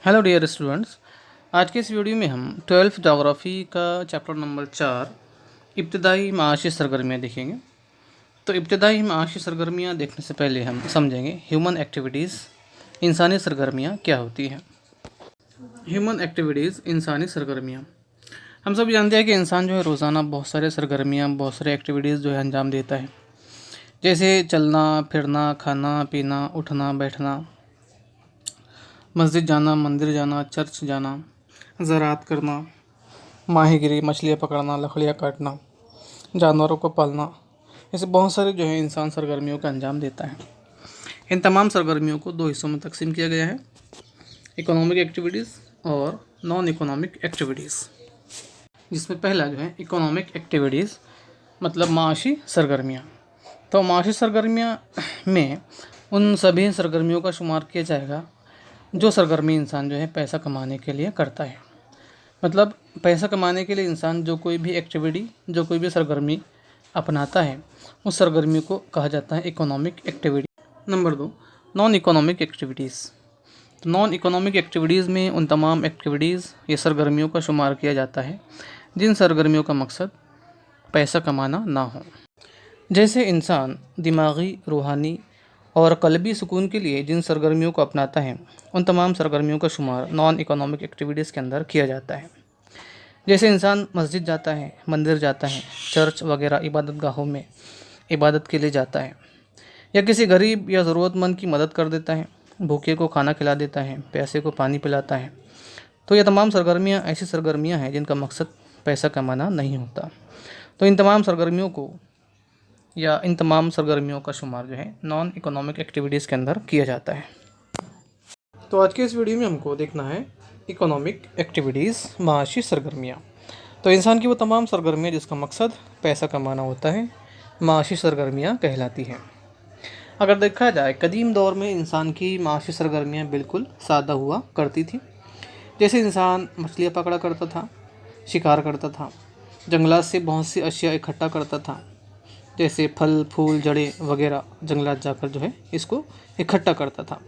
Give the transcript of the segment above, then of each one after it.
Hello dear students. आज के इस वीडियो में हम 12th जोग्राफ़ी का चैप्टर नंबर 4 इब्तदाई माशी सरगर्मियाँ देखेंगे। तो इब्तदाई माशी सरगर्मियाँ देखने से पहले हम समझेंगे ह्यूमन एक्टिविटीज़ इंसानी सरगर्मियाँ क्या होती हैं। ह्यूमन एक्टिविटीज़ इंसानी सरगर्मियाँ, हम सब जानते हैं कि इंसान जो है रोज़ाना बहुत सारे सरगर्मियाँ बहुत सारे एक्टिविटीज़ जो है अंजाम देता है, जैसे चलना फिरना, खाना पीना, उठना बैठना, मस्जिद जाना, मंदिर जाना, चर्च जाना, ज़राअत करना, माहीगिरी, मछलियाँ पकड़ना, लकड़ियाँ काटना, जानवरों को पालना, ऐसे बहुत सारे जो है इंसान सरगर्मियों का अंजाम देता है। इन तमाम सरगर्मियों को दो हिस्सों में तकसीम किया गया है, इकोनॉमिक एक्टिविटीज़ और नॉन इकोनॉमिक एक्टिविटीज़। जिसमें पहला जो है इकोनॉमिक एक्टिविटीज़ मतलब माशी सरगर्मियाँ। तो माशी सरगर्मियाँ में उन सभी सरगर्मियों का शुमार किया जाएगा जो सरगर्मी इंसान जो है पैसा कमाने के लिए करता है। मतलब पैसा कमाने के लिए इंसान जो कोई भी एक्टिविटी, जो कोई भी सरगर्मी अपनाता है, उस सरगर्मी को कहा जाता है economic activity. Number 2, non economic activities. तो नॉन इकोनॉमिक एक्टिविटीज़ में उन तमाम एक्टिविटीज़ या सरगर्मियों का शुमार किया जाता है जिन सरगर्मियों का मकसद पैसा कमाना ना हो। जैसे इंसान दिमागी, रूहानी और क़ल्बी सुकून के लिए जिन सरगर्मियों को अपनाता है, उन तमाम सरगर्मियों का शुमार नॉन इकोनॉमिक एक्टिविटीज़ के अंदर किया जाता है। जैसे इंसान मस्जिद जाता है, मंदिर जाता है, चर्च वगैरह इबादत गाहों में इबादत के लिए जाता है, या किसी गरीब या ज़रूरतमंद की मदद कर देता है, भूखे को खाना खिला देता है, प्यासे को पानी पिलाता है। तो ये तमाम सरगर्मियाँ ऐसी सरगर्मियाँ हैं जिनका मकसद पैसा कमाना नहीं होता। तो इन तमाम सरगर्मियों को या इन तमाम सरगर्मियों का शुमार जो है नॉन इकोनॉमिक एक्टिविटीज़ के अंदर किया जाता है। तो आज के इस वीडियो में हमको देखना है इकोनॉमिक एक्टिविटीज़ माशी सरगर्मियाँ। तो इंसान की वो तमाम सरगर्मियाँ जिसका मकसद पैसा कमाना होता है, माशी सरगर्मियाँ कहलाती हैं। अगर देखा जाए कदीम दौर में इंसान की माशी सरगर्मियाँ बिल्कुल सादा हुआ करती थी। जैसे इंसान मछलियाँ पकड़ा करता था, शिकार करता था, जंगलात से बहुत सी अशिया इकट्ठा करता था, जैसे फल फूल जड़ें वगैरह जंगलात जाकर जो है इसको इकट्ठा करता था।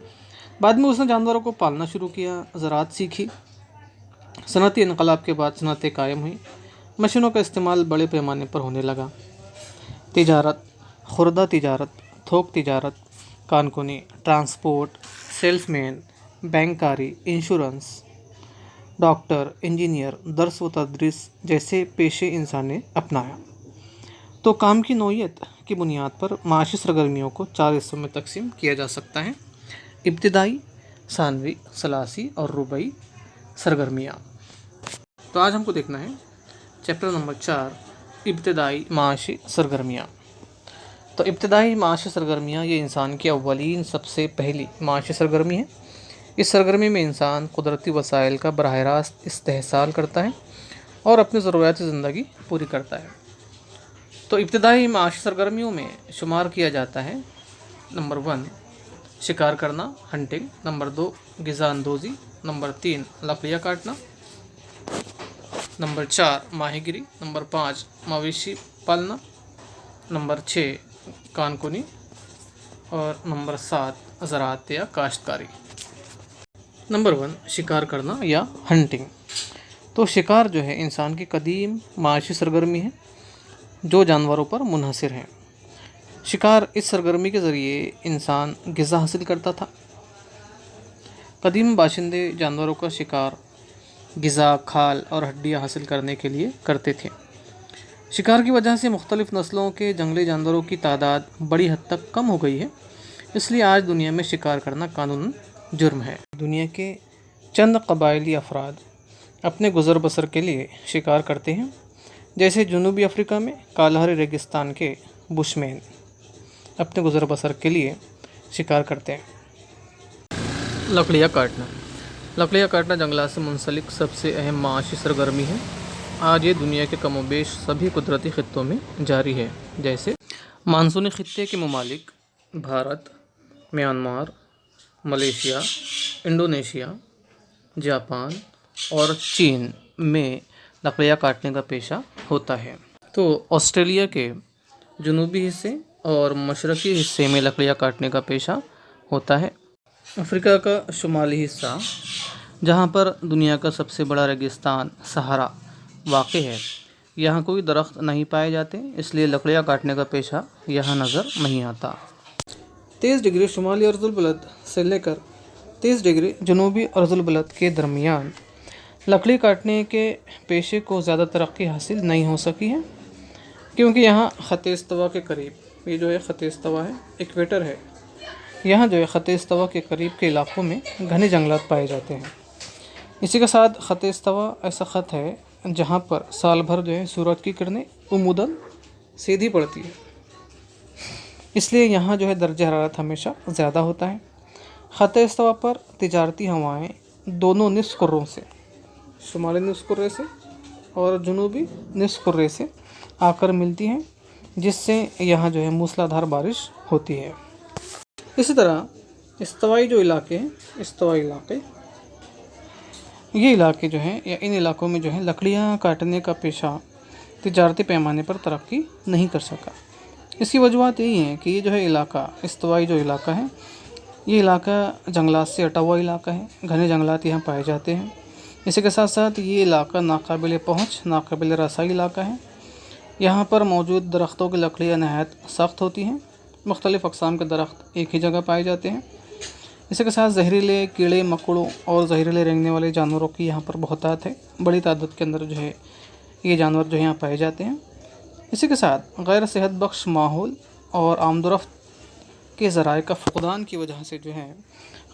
बाद में उसने जानवरों को पालना शुरू किया, ज़राअत सीखी। सनती इनकलाब के बाद सनतें कायम हुई, मशीनों का इस्तेमाल बड़े पैमाने पर होने लगा। तिजारत, खुर्दा तिजारत, थोक तिजारत, कानकुनी, ट्रांसपोर्ट, सेल्समैन, बैंककारी, इंश्योरेंस, डॉक्टर, इंजीनियर, दर्स व तदरीस जैसे पेशे इंसान ने अपनाया। तो काम की नौइयत की बुनियाद पर माशी सरगर्मियों को 4 हिस्सों में तकसीम किया जा सकता है: इब्तिदाई, सानवी, सलासी और रुबई सरगर्मियाँ। तो आज हमको देखना है चैप्टर नंबर 4 इब्तिदाई माशी सरगर्मियाँ। तो इब्तिदाई माशी सरगर्मियाँ ये इंसान की अव्वलीन सबसे पहली माशी सरगर्मी है। इस सरगर्मी में इंसान कुदरती वसाइल का बराह रास्त इस्तेहसाल करता है और अपनी ज़रूरियात ज़िंदगी पूरी करता है। तो इब्तिदाई माशी सरगर्मियों में शुमार किया जाता है: नंबर 1 शिकार करना, हंटिंग। नंबर 2 ग़िज़ा अंदोज़ी। नंबर 3 लकड़ियाँ काटना। नंबर 4 माहीगिरी। नंबर 5 मवेशी पालना। नंबर 6 कानकुनी। और नंबर 7 ज़राअत या काश्तकारी। नंबर 1 शिकार करना या हंटिंग। तो शिकार जो है इंसान की कदीम माशी सरगर्मी है जो जानवरों पर मुनहसर है। शिकार इस सरगर्मी के ज़रिए इंसान ग़िज़ा हासिल करता था। कदीम बाशिंदे जानवरों का शिकार ग़िज़ा, खाल और हड्डियाँ हासिल करने के लिए करते थे। शिकार की वजह से मुख्तलिफ़ नस्लों के जंगली जानवरों की तादाद बड़ी हद तक कम हो गई है, इसलिए आज दुनिया में शिकार करना कानूनन जुर्म है। दुनिया के चंद कबायली अफराद अपने गुज़र बसर के लिए शिकार करते हैं, जैसे जनूबी अफ्रीका में कालहरी रेगिस्तान के बुशमैन अपने गुज़र बसर के लिए शिकार करते हैं। लकड़ियाँ काटना। लकड़ियाँ काटना जंगलात से मुंसलिक सबसे अहम माशी सरगर्मी है। आज ये दुनिया के कमोबेश सभी कुदरती ख़ित्तों में जारी है, जैसे मानसूनी ख़ित्ते के ममालिक Bharat, Myanmar, Malaysia, Indonesia, Japan और चीन में लकड़ियाँ काटने का पेशा होता है। तो ऑस्ट्रेलिया के जनूबी हिस्से और मशरक़ी हिस्से में लकड़ियाँ काटने का पेशा होता है। अफ्रीका का शुमाली हिस्सा, जहाँ पर दुनिया का सबसे बड़ा रेगिस्तान सहारा वाक़ है। यहाँ कोई दरख्त नहीं पाए जाते, इसलिए लकड़ियाँ काटने का पेशा यहाँ नज़र नहीं आता। 30 डिग्री शुमाली अर्जुल बलद से लेकर 30 डिग्री जनूबी अर्जुल बलद के दरमियान लकड़ी काटने के पेशे को ज़्यादा तरक्की हासिल नहीं हो सकी है, क्योंकि यहाँ ख़त इस्तवा के करीब, ये जो है ख़त इस्तवा है, इक्वेटर है, यहाँ जो है ख़त इस्तवा के करीब के इलाक़ों में घने जंगलात पाए जाते हैं। इसी के साथ ख़त इस्तवा ऐसा ख़त है जहाँ पर साल भर जो है सूरज की किरणें उमूदन सीधी पड़ती है, इसलिए यहाँ जो है दर्जा हरारत हमेशा ज़्यादा होता है। ख़त इस्तवा पर तिजारती हवाएं दोनों निस्फ़ कुर्रों से, शुमाली निस्फ़ कुर्रे से और जनूबी निस्फ़ कुर्रे से आकर मिलती हैं, जिससे यहाँ जो है मूसलाधार बारिश होती है। इसी तरह इस्तवाई जो इलाके हैं, इस्तवाई इलाके, ये इलाके जो हैं या इन इलाकों में जो है लकड़ियाँ काटने का पेशा तिजारती पैमाने पर तरक्की नहीं कर सका। इसकी वजूहत यही है कि ये जो है इलाका, इस्तवाई जो इलाका है, ये इलाका जंगलात से अटा हुआ इलाका है, घने जंगलात यहाँ पाए जाते हैं। इसी के साथ साथ ये इलाका नाकाबिल पहुँच, नाकाबिल रसाई इलाका है। यहाँ पर मौजूद दरख्तों की लकड़ियाँ नहायत सख्त होती हैं। मुख्तलिफ़ अक़साम के दरख्त एक ही जगह पाए जाते हैं। इसी के साथ जहरीले कीड़े मकोड़ों और जहरीले रेंगने वाले जानवरों की यहाँ पर बहुतात है, बड़ी तादाद के अंदर जो है ये जानवर जो है यहाँ पाए जाते हैं। इसी के साथ गैर सेहत बख्श माहौल और आमदोरफ्त के ज़राए का फ़ुक़दान की वजह से जो है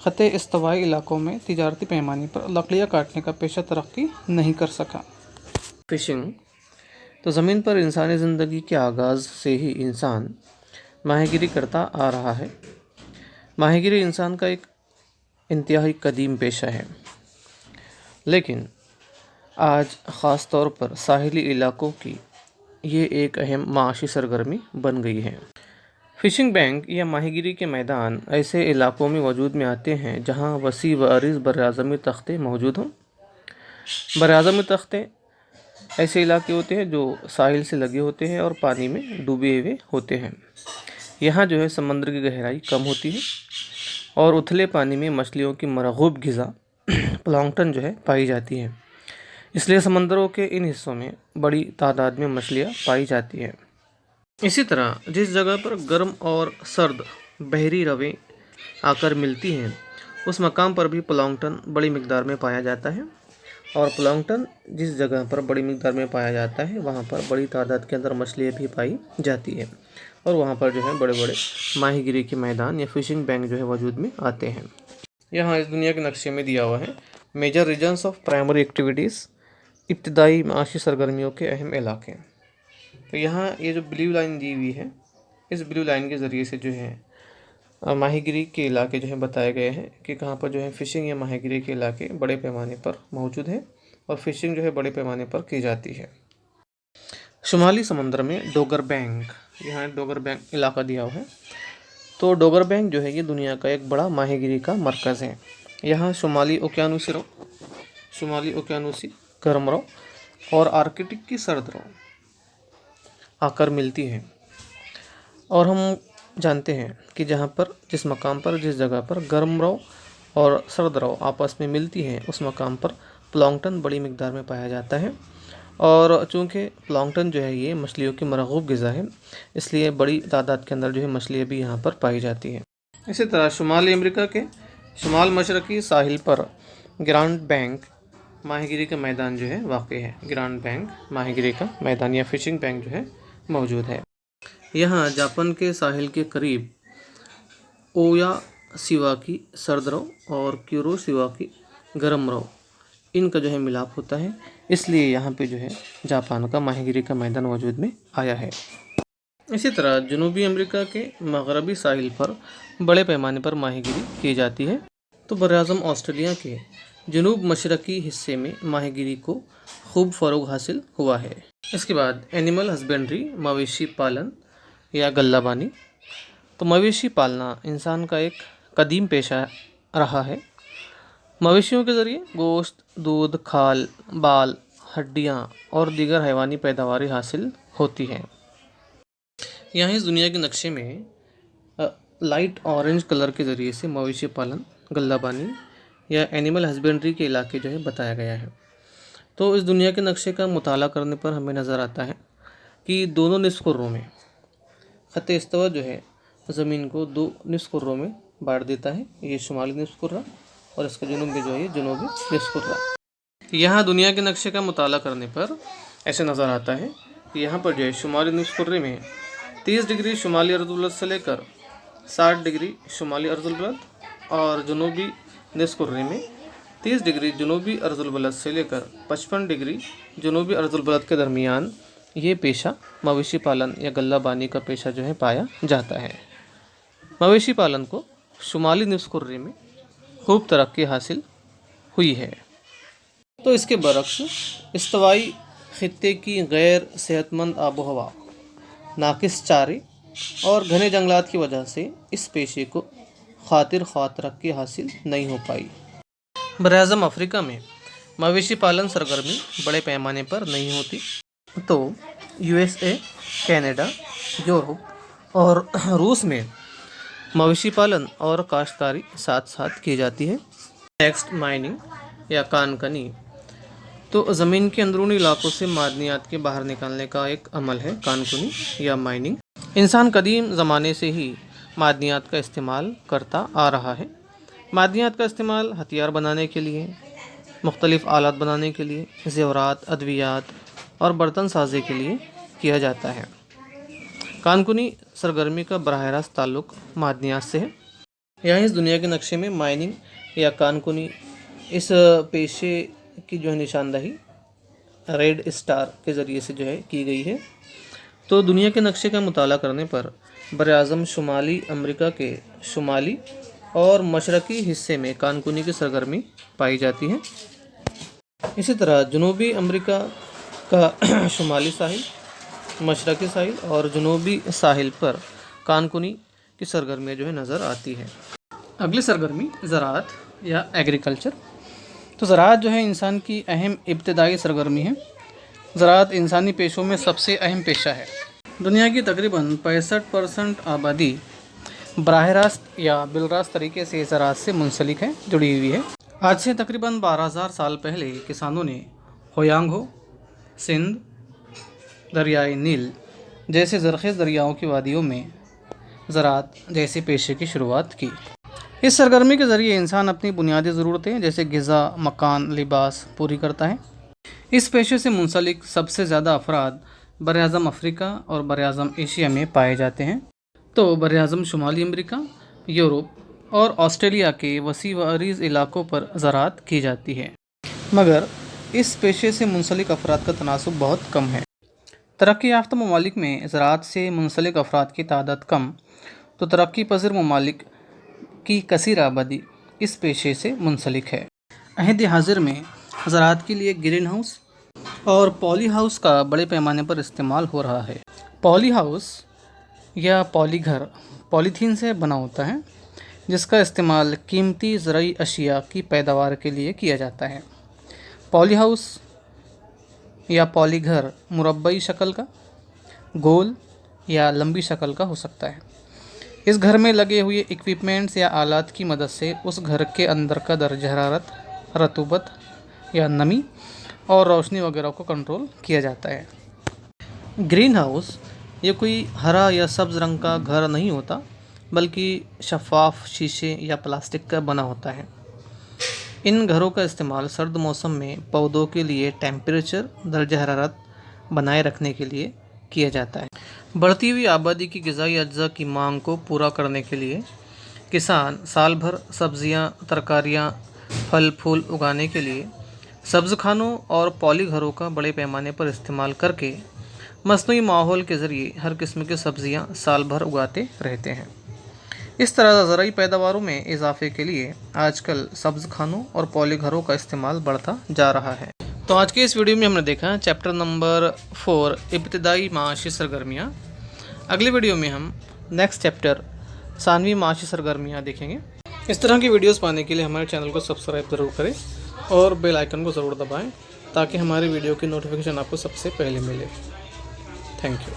ख़त इस्तवाई इलाकों में तिजारती पैमाने पर लकड़ियाँ काटने का पेशा तरक्की नहीं कर सका। फ़िशिंग। तो ज़मीन पर इंसानी ज़िंदगी के आगाज़ से ही इंसान माहीगिरी करता आ रहा है। माहीगिरी इंसान का एक इंतहाई कदीम पेशा है, लेकिन आज ख़ास तौर पर साहिली इलाकों की ये एक अहम माशी सरगर्मी बन गई है। फ़िशिंग बैंक या माहीगिरी के मैदान ऐसे इलाकों में वजूद में आते हैं जहां वसी व अरीज़ बरआज़मी तख्ते मौजूद हों। बरआज़मी तख्ते ऐसे इलाके होते हैं जो साहिल से लगे होते हैं और पानी में डूबे हुए होते हैं। यहाँ जो है समंदर की गहराई कम होती है और उथले पानी में मछलियों की मरगूब ग़िज़ा प्लैंकटन जो है पाई जाती है, इसलिए समंदरों के इन हिस्सों में बड़ी तादाद में मछलियाँ पाई जाती हैं। इसी तरह जिस जगह पर गर्म और सर्द बहरी रवें आकर मिलती हैं, उस मकाम पर भी प्लैंकटन बड़ी मिक़दार में पाया जाता है, और प्लैंकटन जिस जगह पर बड़ी मिक़दार में पाया जाता है वहाँ पर बड़ी तादाद के अंदर मछलियाँ भी पाई जाती है, और वहाँ पर जो है बड़े बड़े माहीगिरी के मैदान या फ़िशिंग बैंक जो है वजूद में आते हैं। यहाँ इस दुनिया के नक्शे में दिया हुआ है major reasons of primary activities, इब्तदाई माशी सरगर्मियों के अहम इलाके। तो यहाँ ये जो ब्लू लाइन दी हुई है, इस ब्लू लाइन के ज़रिए से जो है माहीगिरी के इलाके जो है बताए गए हैं कि कहाँ पर जो है फ़िशिंग या माहीगिरी के इलाके बड़े पैमाने पर मौजूद हैं और फ़िशिंग जो है बड़े पैमाने पर की जाती है। शुमाली समंदर में डोगर बैंक, यहाँ डोगर बैंक इलाका दिया हुआ है। तो डोगर बैंक जो है ये दुनिया का एक बड़ा माहीगिरी का मरकज़ है। यहाँ शुमाली ओकियानूसी गर्म रव और आर्कटिक की सर्द रव आकर मिलती हैं, और हम जानते हैं कि जहाँ पर जिस मकाम पर जिस जगह पर गर्म रव और सर्द रव आपस में मिलती हैं, उस मकाम पर प्लैंकटन बड़ी मिक़दार में पाया जाता है, और चूँकि प्लैंकटन जो है ये मछलियों की मरगूब ग़िज़ा है, इसलिए बड़ी तादाद के अंदर जो है मछलियाँ भी यहाँ पर पाई जाती हैं। इसी तरह शुमाली अमेरिका के शुमाल मशरक़ी साहिल पर ग्रांड बैंक माहीगिरी का मैदान जो है वाक़ है। ग्रांड बैंक माहीगिरी का मैदान या फ़िशिंग बैंक जो है मौजूद है। यहाँ जापान के साहिल के करीब ओयासिवाकी सर्द रव और क्यूरोसिवाकी गर्म रव, इनका जो है मिलाप होता है, इसलिए यहाँ पे जो है जापान का माहीगिरी का मैदान वजूद में आया है। इसी तरह जनूबी अमेरिका के मगरबी साहिल पर बड़े पैमाने पर माहीगिरी की जाती है। तो बरआज़म ऑस्ट्रेलिया के जनूब मशरक़ी हिस्से में माहीगिरी को खूब फ़रोग़ हासिल हुआ है। इसके बाद एनिमल हस्बेंड्री, मवेशी पालन या गल्लाबानी। तो मवेशी पालना इंसान का एक कदीम पेशा रहा है। मवेशियों के ज़रिए गोश्त, दूध, खाल, बाल, हड्डियाँ और दीगर हैवानी पैदावारी हासिल होती हैं। यहाँ इस दुनिया के नक्शे में लाइट ऑरेंज कलर के ज़रिए से मवेशी पालन, गल्लाबानी یا اینیمل ہسبینڈری کے علاقے جو ہے بتایا گیا ہے۔ تو اس دنیا کے نقشے کا مطالعہ کرنے پر ہمیں نظر آتا ہے کہ دونوں نصف کروں میں خط استوا جو ہے زمین کو دو نصف کروں میں بانٹ دیتا ہے، یہ شمالی نصف کرہ اور اس کے جنوب میں جو ہے یہ جنوبی نصف کرہ۔ یہاں دنیا کے نقشے کا مطالعہ کرنے پر ایسے نظر آتا ہے کہ یہاں پر جو ہے شمالی نصف کرے میں 30 ڈگری شمالی ارض البلد سے لے کر 60 ڈگری شمالی ارض البلد اور جنوبی نصف کرے میں 30 ڈگری جنوبی ارض البلد سے لے کر 55 ڈگری جنوبی ارض البلد کے درمیان یہ پیشہ مویشی پالن یا غلہ بانی کا پیشہ جو ہے پایا جاتا ہے۔ مویشی پالن کو شمالی نصف کرے میں خوب ترقی حاصل ہوئی ہے۔ تو اس کے برعکس استوائی خطے کی غیر صحت مند آب و ہوا، ناقص چارے اور گھنے جنگلات کی وجہ سے اس پیشے کو خاطر خواہ ترقی حاصل نہیں ہو پائی۔ براعظم افریقہ میں مویشی پالن سرگرمی بڑے پیمانے پر نہیں ہوتی، تو USA، کینیڈا، یورپ اور روس میں مویشی پالن اور کاشتکاری ساتھ ساتھ کی جاتی ہے۔ ٹیکسٹ مائننگ یا کان کنی تو زمین کے اندرونی علاقوں سے معدنیات کے باہر نکالنے کا ایک عمل ہے کان کنی یا مائننگ۔ انسان قدیم زمانے سے ہی معدنیات کا استعمال کرتا آ رہا ہے۔ معدنیات کا استعمال ہتھیار بنانے کے لیے، مختلف آلات بنانے کے لیے، زیورات، ادویات اور برتن سازی کے لیے کیا جاتا ہے۔ کان کنی سرگرمی کا براہ راست تعلق معدنیات سے ہے۔ یہاں اس دنیا کے نقشے میں مائننگ یا کان کنی اس پیشے کی جو ہے نشاندہی ریڈ اسٹار کے ذریعے سے جو ہے کی گئی ہے۔ تو دنیا کے نقشے کا مطالعہ کرنے پر براعظم شمالی امریکہ کے شمالی اور مشرقی حصے میں کان کنی کی سرگرمی پائی جاتی ہے۔ اسی طرح جنوبی امریکہ کا شمالی ساحل، مشرقی ساحل اور جنوبی ساحل پر کان کنی کی سرگرمیاں جو ہے نظر آتی ہے۔ اگلی سرگرمی زراعت یا ایگریکلچر۔ تو زراعت جو ہے انسان کی اہم ابتدائی سرگرمی ہے۔ زراعت انسانی پیشوں میں سب سے اہم پیشہ ہے۔ دنیا کی تقریباً 65% آبادی براہ راست یا بالراست طریقے سے زراعت سے منسلک ہے، جڑی ہوئی ہے۔ آج سے تقریباً 12,000 سال پہلے کسانوں نے ہویانگ ہو، سندھ، دریائے نیل جیسے زرخیز دریاؤں کی وادیوں میں زراعت جیسے پیشے کی شروعات کی۔ اس سرگرمی کے ذریعے انسان اپنی بنیادی ضرورتیں جیسے غذا، مکان، لباس پوری کرتا ہے۔ اس پیشے سے منسلک سب سے زیادہ افراد براعظم افریقہ اور براعظم ایشیا میں پائے جاتے ہیں۔ تو براعظم شمالی امریکہ، یورپ اور آسٹریلیا کے وسیع و عریض علاقوں پر زراعت کی جاتی ہے، مگر اس پیشے سے منسلک افراد کا تناسب بہت کم ہے۔ ترقی یافتہ ممالک میں زراعت سے منسلک افراد کی تعداد کم، تو ترقی پذیر ممالک کی کثیر آبادی اس پیشے سے منسلک ہے۔ عہد حاضر میں زراعت کے لیے گرین ہاؤس اور پولی ہاؤس کا بڑے پیمانے پر استعمال ہو رہا ہے۔ پولی ہاؤس یا پولی گھر پولیتھین سے بنا ہوتا ہے، جس کا استعمال قیمتی زرعی اشیاء کی پیداوار کے لیے کیا جاتا ہے۔ پولی ہاؤس یا پولی گھر مربعی شکل کا، گول یا لمبی شکل کا ہو سکتا ہے۔ اس گھر میں لگے ہوئے اکوپمنٹس یا آلات کی مدد سے اس گھر کے اندر کا درجہ حرارت، رطوبت یا نمی اور روشنی وغیرہ کو کنٹرول کیا جاتا ہے۔ گرین ہاؤس یہ کوئی ہرا یا سبز رنگ کا گھر نہیں ہوتا، بلکہ شفاف شیشے یا پلاسٹک کا بنا ہوتا ہے۔ ان گھروں کا استعمال سرد موسم میں پودوں کے لیے ٹیمپریچر درجہ حرارت بنائے رکھنے کے لیے کیا جاتا ہے۔ بڑھتی ہوئی آبادی کی غذائی اجزاء کی مانگ کو پورا کرنے کے لیے کسان سال بھر سبزیاں، ترکاریاں، پھل پھول اگانے کے لیے سبز کھانوں اور پولی گھروں کا بڑے پیمانے پر استعمال کر کے مصنوعی ماحول کے ذریعے ہر قسم کی سبزیاں سال بھر اگاتے رہتے ہیں۔ اس طرح زرعی پیداواروں میں اضافے کے لیے آج کل سبز کھانوں اور پولی گھروں کا استعمال بڑھتا جا رہا ہے۔ تو آج کے اس ویڈیو میں ہم نے دیکھا چیپٹر نمبر 4 ابتدائی معاشی سرگرمیاں۔ اگلی ویڈیو میں ہم نیکسٹ چیپٹر ثانوی معاشی سرگرمیاں دیکھیں گے۔ اس طرح کی ویڈیوز پانے کے لیے ہمارے چینل کو سبسکرائب ضرور کریں اور بیل آئیکن کو ضرور دبائیں تاکہ ہماری ویڈیو کی نوٹیفیکیشن آپ کو سب سے پہلے ملے۔ Thank you.